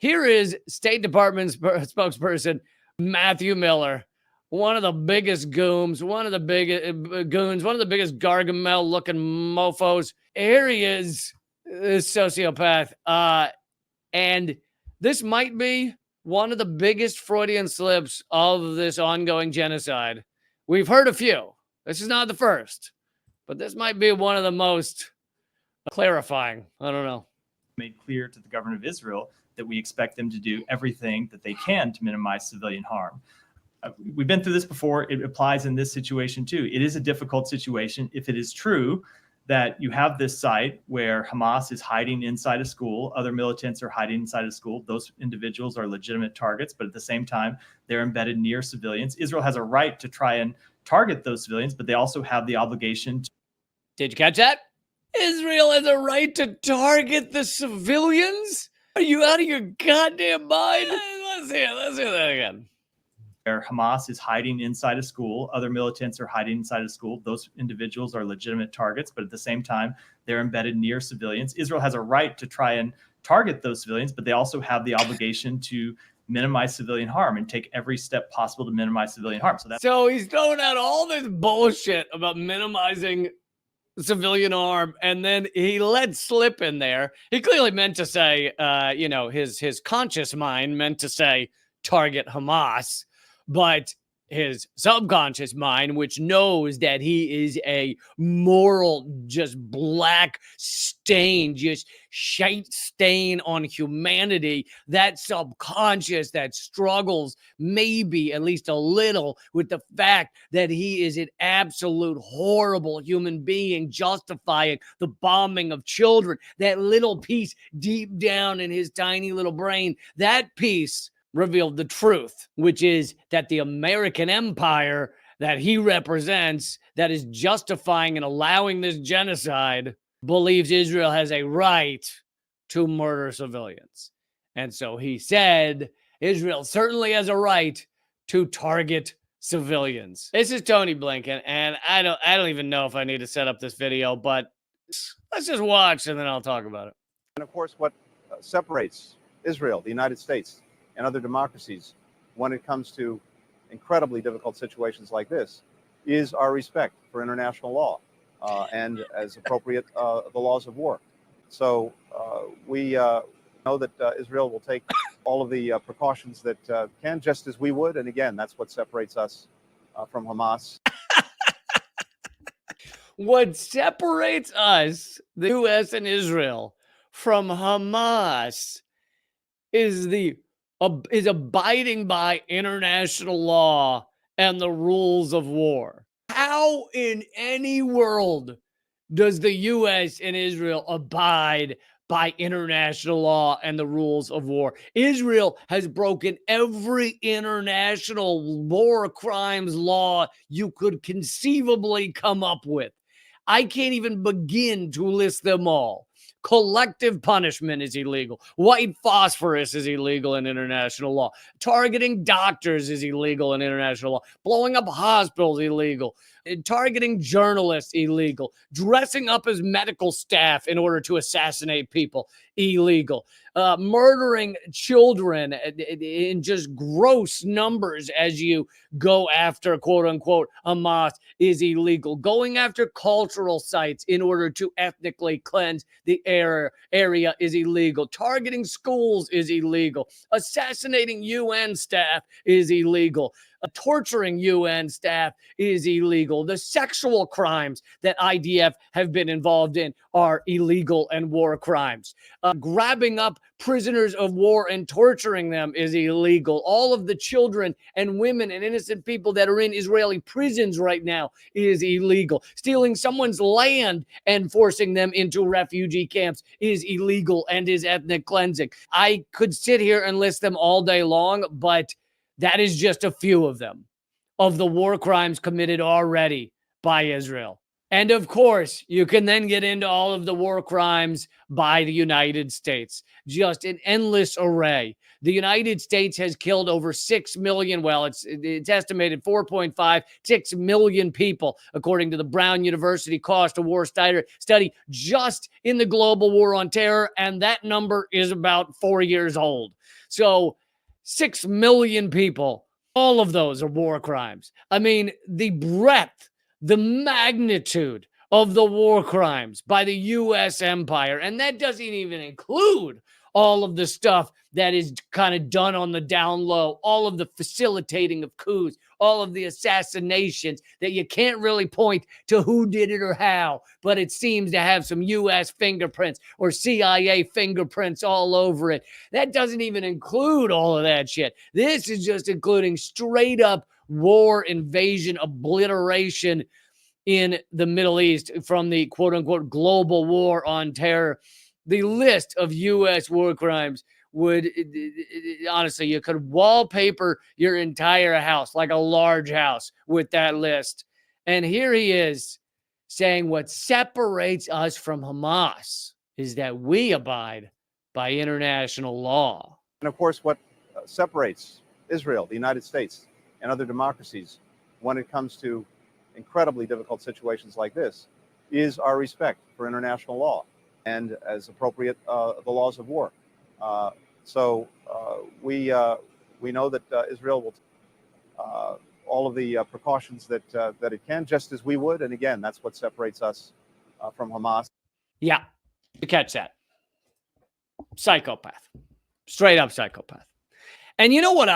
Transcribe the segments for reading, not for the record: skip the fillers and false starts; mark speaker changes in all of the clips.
Speaker 1: Here is State Department spokesperson Matthew Miller, one of the biggest goons, one of the biggest Gargamel-looking mofos. Here he is, this sociopath. And this might be one of the biggest Freudian slips of this ongoing genocide. We've heard a few. This is not the first, but this might be one of the most clarifying. I don't know.
Speaker 2: Made clear to the government of Israel that we expect them to do everything that they can to minimize civilian harm. We've been through this before. It applies in this situation too. It is a difficult situation. If it is true that you have this site where Hamas is hiding inside a school, other militants are hiding inside a school, those individuals are legitimate targets, but at the same time, they're embedded near civilians. Israel has a right to try and target those civilians, but they also have the obligation to...
Speaker 1: Did you catch that? Israel has a right to target the civilians? Are you out of your goddamn mind? Let's hear that again.
Speaker 2: Where Hamas is hiding inside a school, other militants are hiding inside a school, those individuals are legitimate targets, but at the same time, they're embedded near civilians. Israel has a right to try and target those civilians, but they also have the obligation to minimize civilian harm and take every step possible to minimize civilian harm.
Speaker 1: So he's throwing out all this bullshit about minimizing civilian harm, and then he let slip in there. He clearly meant to say, his conscious mind meant to say target Hamas, but his subconscious mind, which knows that he is a moral, just black stain, just shite stain on humanity, that subconscious that struggles maybe at least a little with the fact that he is an absolute horrible human being justifying the bombing of children, that little piece deep down in his tiny little brain, that piece revealed the truth, which is that the American empire that he represents, that is justifying and allowing this genocide, believes Israel has a right to murder civilians. And so he said, Israel certainly has a right to target civilians. This is Tony Blinken, and I don't even know if I need to set up this video, but let's just watch and then I'll talk about it.
Speaker 3: And of course, what separates Israel, the United States, and other democracies when it comes to incredibly difficult situations like this is our respect for international law and, as appropriate, the laws of war. So we know that Israel will take all of the precautions that can, just as we would. And again, that's what separates us from Hamas.
Speaker 1: What separates us, the U.S. and Israel, from Hamas is abiding by international law and the rules of war. How in any world does the U.S. and Israel abide by international law and the rules of war? Israel has broken every international war crimes law you could conceivably come up with. I can't even begin to list them all. Collective punishment is illegal. White phosphorus is illegal in international law. Targeting doctors is illegal in international law. Blowing up hospitals illegal. Targeting journalists illegal. Dressing up as medical staff in order to assassinate people illegal. Murdering children in just gross numbers as you go after quote unquote Hamas is illegal. Going after cultural sites in order to ethnically cleanse the area is illegal. Targeting schools is illegal. Assassinating UN staff is illegal. Torturing UN staff is illegal. The sexual crimes that IDF have been involved in are illegal and war crimes. Grabbing up prisoners of war and torturing them is illegal. All of the children and women and innocent people that are in Israeli prisons right now is illegal. Stealing someone's land and forcing them into refugee camps is illegal and is ethnic cleansing. I could sit here and list them all day long, but that is just a few of them, of the war crimes committed already by Israel. And of course, you can then get into all of the war crimes by the United States. Just an endless array. The United States has killed over 6 million, well, it's estimated 4.5, 6 million people, according to the Brown University Cost of War study, just in the global war on terror, and that number is about 4 years old. So 6 million people, all of those are war crimes. I mean, the breadth, the magnitude of the war crimes by the U.S. empire. And that doesn't even include all of the stuff that is kind of done on the down low, all of the facilitating of coups, all of the assassinations that you can't really point to who did it or how, but it seems to have some U.S. fingerprints or CIA fingerprints all over it. That doesn't even include all of that shit. This is just including straight up war, invasion, obliteration in the Middle East from the quote unquote global war on terror. The list of U.S. war crimes would honestly, you could wallpaper your entire house, like a large house, with that list. And here he is saying what separates us from Hamas is that we abide by international law.
Speaker 3: And of course, what separates Israel, the United States, and other democracies when it comes to incredibly difficult situations like this is our respect for international law and, as appropriate, the laws of war. So we know that Israel will all of the precautions that it can, just as we would. And again, that's what separates us from Hamas.
Speaker 1: Yeah, you catch that. Psychopath. Straight up psychopath. And you know what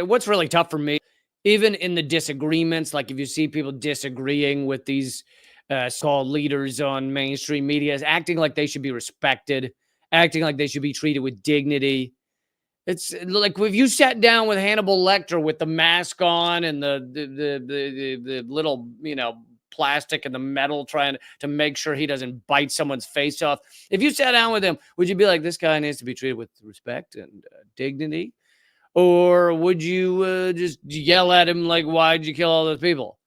Speaker 1: what's really tough for me, even in the disagreements, like if you see people disagreeing with these so-called leaders on mainstream media, is acting like they should be respected, acting like they should be treated with dignity. It's like if you sat down with Hannibal Lecter with the mask on and the little, plastic and the metal trying to make sure he doesn't bite someone's face off. If you sat down with him, would you be like, this guy needs to be treated with respect and dignity? Or would you just yell at him like, why'd you kill all those people?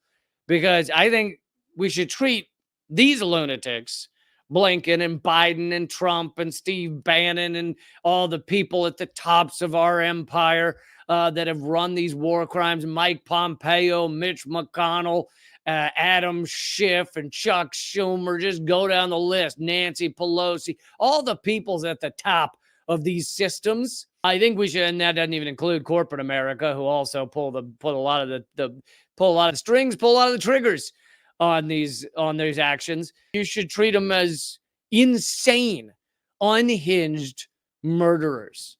Speaker 1: Because I think we should treat these lunatics, Blinken and Biden and Trump and Steve Bannon and all the people at the tops of our empire that have run these war crimes, Mike Pompeo, Mitch McConnell, Adam Schiff and Chuck Schumer, just go down the list, Nancy Pelosi, all the people's at the top of these systems. I think we should, and that doesn't even include corporate America, who also pull a lot of the strings, pull a lot of the triggers on these actions. You should treat them as insane, unhinged murderers.